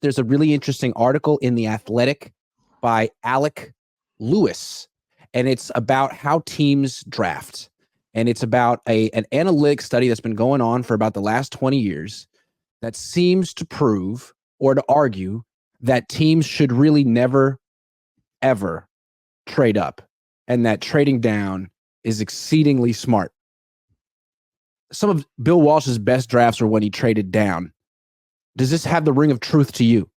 there's a really interesting article in The Athletic by Alec Lewis, and it's about how teams draft. And it's about an analytic study that's been going on for about the last 20 years that seems to prove or to argue that teams should really never, ever trade up, and that trading down is exceedingly smart. Some of Bill Walsh's best drafts were when he traded down. Does this have the ring of truth to you?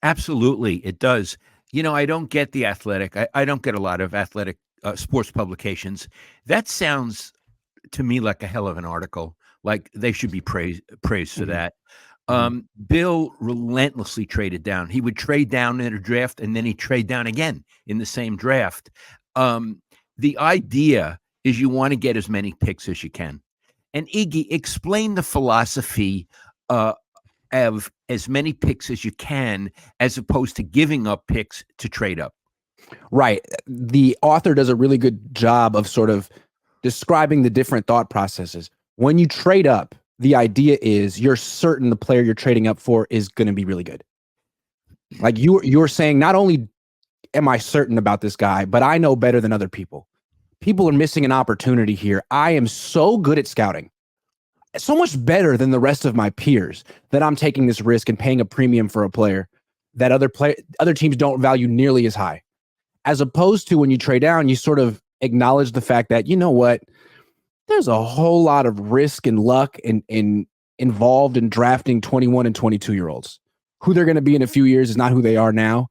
Absolutely, it does. I don't get The Athletic. I don't get a lot of athletic sports publications. That sounds to me like a hell of an article. Like they should be praised for that. Bill relentlessly traded down. He would trade down in a draft, and then he'd trade down again in the same draft. The idea is you want to get as many picks as you can. And Iggy, explain the philosophy of as many picks as you can, as opposed to giving up picks to trade up. Right. The author does a really good job of sort of describing the different thought processes. When you trade up, the idea is you're certain the player you're trading up for is going to be really good. Like you're saying, not only am I certain about this guy, but I know better than other people. People are missing an opportunity here. I am so good at scouting, so much better than the rest of my peers, that I'm taking this risk and paying a premium for a player that other teams don't value nearly as high. As opposed to when you trade down, you sort of acknowledge the fact that, you know what, there's a whole lot of risk and luck involved in drafting 21 and 22-year-olds. Who they're going to be in a few years is not who they are now.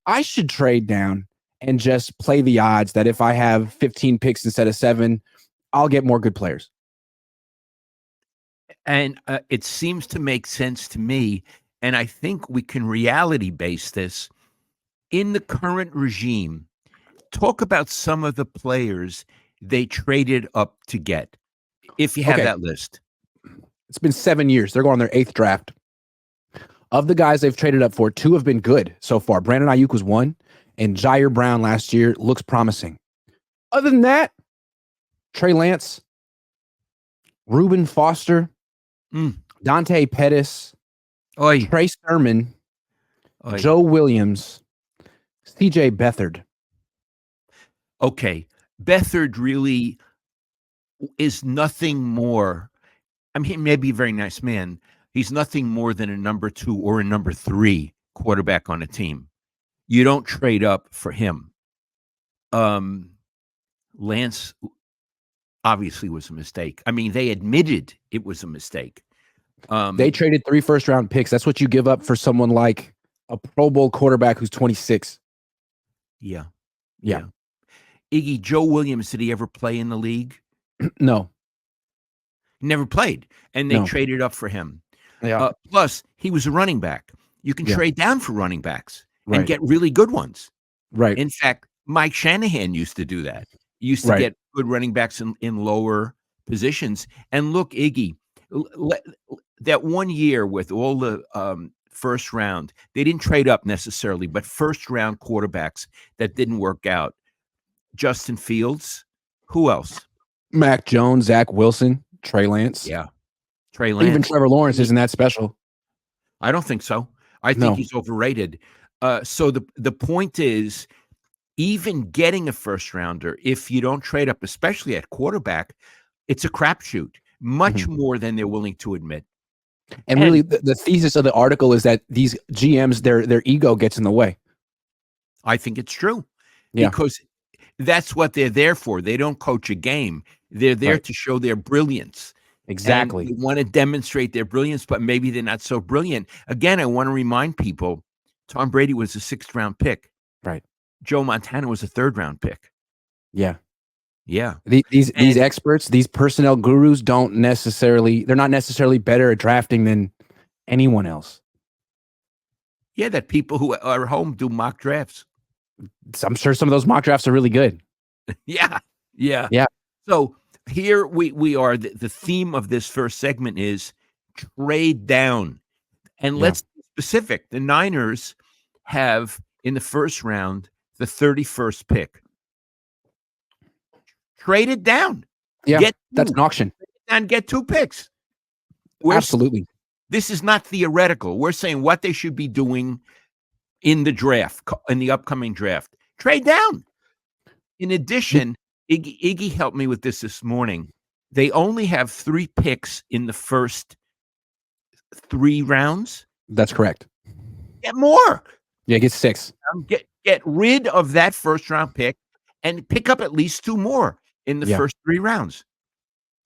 I should trade down and just play the odds that if I have 15 picks instead of 7, I'll get more good players. And it seems to make sense to me. And I think we can reality base this. In the current regime, talk about some of the players they traded up to get, if you have that list. It's been 7 years. They're going on their 8th draft. Of the guys they've traded up for, 2 have been good so far. Brandon Ayuk was 1, and Jair Brown last year looks promising. Other than that, Trey Lance, Reuben Foster, Dante Pettis, Trey Sermon, Joe Williams, CJ Beathard. Okay. Beathard really is nothing more. I mean, he may be a very nice man. He's nothing more than a number 2 or a number 3 quarterback on a team. You don't trade up for him. Lance obviously was a mistake. I mean, they admitted it was a mistake. They traded 3 first-round picks. That's what you give up for someone like a Pro Bowl quarterback who's 26. Yeah. Iggy, Joe Williams, did he ever play in the league? No. He never played, and they traded up for him. Yeah. Plus, he was a running back. You can trade down for running backs and get really good ones. Right. In fact, Mike Shanahan used to do that. He used to get good running backs in lower positions. And look, Iggy, that 1 year with all the first round, they didn't trade up necessarily, but first round quarterbacks that didn't work out. Justin Fields. Who else? Mac Jones, Zach Wilson, Trey Lance. Yeah. Trey Lance. Even Trevor Lawrence isn't that special. I don't think so. I think he's overrated. So the point is, even getting a first rounder, if you don't trade up, especially at quarterback, it's a crapshoot, much more than they're willing to admit. And really, the thesis of the article is that these GMs, their ego gets in the way. I think it's true. Yeah. Because that's what they're there for. They don't coach a game. They're there to show their brilliance. Exactly. And they want to demonstrate their brilliance, but maybe they're not so brilliant. Again, I want to remind people, Tom Brady was a 6th-round pick. Right. Joe Montana was a 3rd-round pick. Yeah. Yeah. These experts, these personnel gurus they're not necessarily better at drafting than anyone else. Yeah, that people who are home do mock drafts. I'm sure some of those mock drafts are really good. Yeah. So here we are. The theme of this first segment is trade down. And let's be specific. The Niners have, in the first round, the 31st pick. Trade it down. Yeah, that's an auction. And get 2 picks. Absolutely. This is not theoretical. We're saying what they should be doing in the draft, in the upcoming draft. Trade down. In addition, Iggy helped me with this morning. They only have 3 picks in the first 3 rounds. That's correct. Get more. Yeah, get 6. Get rid of that first round pick and pick up at least 2 more in the first 3 rounds.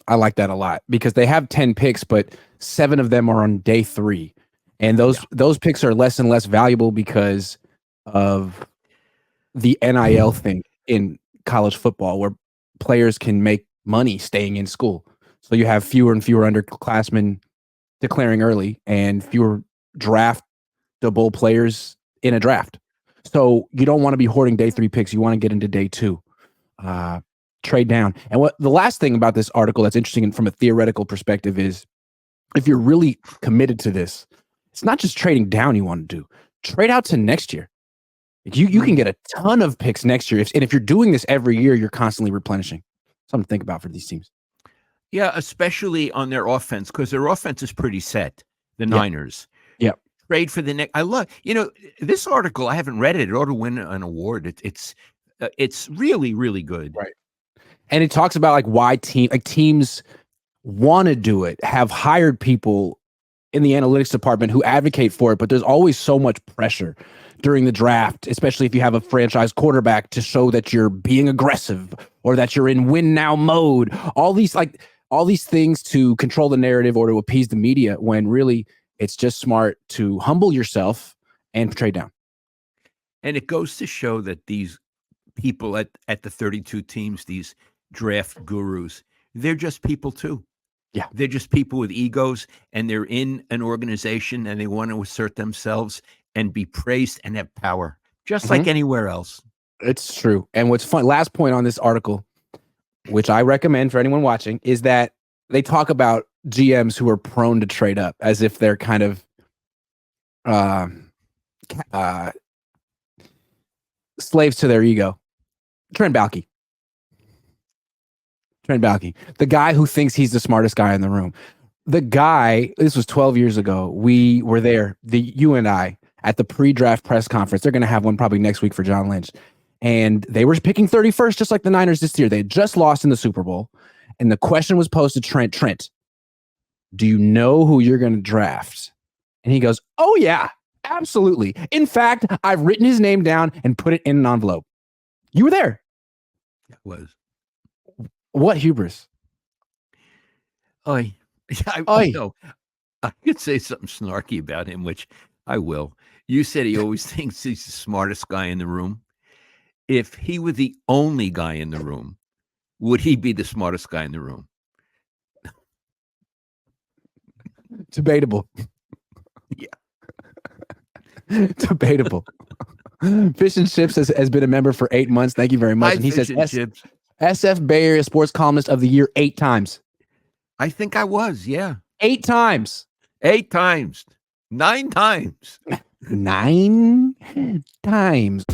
I like that a lot because they have 10 picks, but 7 of them are on day 3. And those picks are less and less valuable because of the NIL thing in college football, where players can make money staying in school. So you have fewer and fewer underclassmen declaring early and fewer draftable players in a draft. So you don't want to be hoarding day 3 picks. You want to get into day 2. Trade down. And what the last thing about this article that's interesting from a theoretical perspective is, if you're really committed to this, it's not just trading down you want to do. Trade out to next year. You can get a ton of picks next year. And if you're doing this every year, you're constantly replenishing. Something to think about for these teams. Yeah, especially on their offense, because their offense is pretty set, the Niners. Yeah. Trade for the next. I love, this article, I haven't read it. It ought to win an award. It's really, really good. Right. And it talks about like why teams want to do it, have hired people in the analytics department who advocate for it, but there's always so much pressure during the draft, especially if you have a franchise quarterback, to show that you're being aggressive or that you're in win now mode. All these things to control the narrative or to appease the media, when really it's just smart to humble yourself and trade down. And it goes to show that these people at the 32 teams, these draft gurus, they're just people too. Yeah. They're just people with egos, and they're in an organization and they want to assert themselves and be praised and have power, just like anywhere else. It's true. And what's fun, last point on this article, which I recommend for anyone watching, is that they talk about GMs who are prone to trade up as if they're kind of slaves to their ego. Trent Baalke, the guy who thinks he's the smartest guy in the room. The guy, this was 12 years ago. We were there, you and I, at the pre-draft press conference. They're going to have one probably next week for John Lynch. And they were picking 31st, just like the Niners this year. They had just lost in the Super Bowl. And the question was posed to Trent, do you know who you're going to draft? And he goes, oh, yeah, absolutely. In fact, I've written his name down and put it in an envelope. You were there. It was. What hubris? I know. I could say something snarky about him, which I will. You said he always thinks he's the smartest guy in the room. If he were the only guy in the room, would he be the smartest guy in the room? Debatable. Yeah. Debatable. Fish and Chips has been a member for 8 months. Thank you very much. And he says SF Bay Area Sports Columnist of the Year 8 times. I think I was, yeah. 8 times. 8 times. 9 times. 9 times.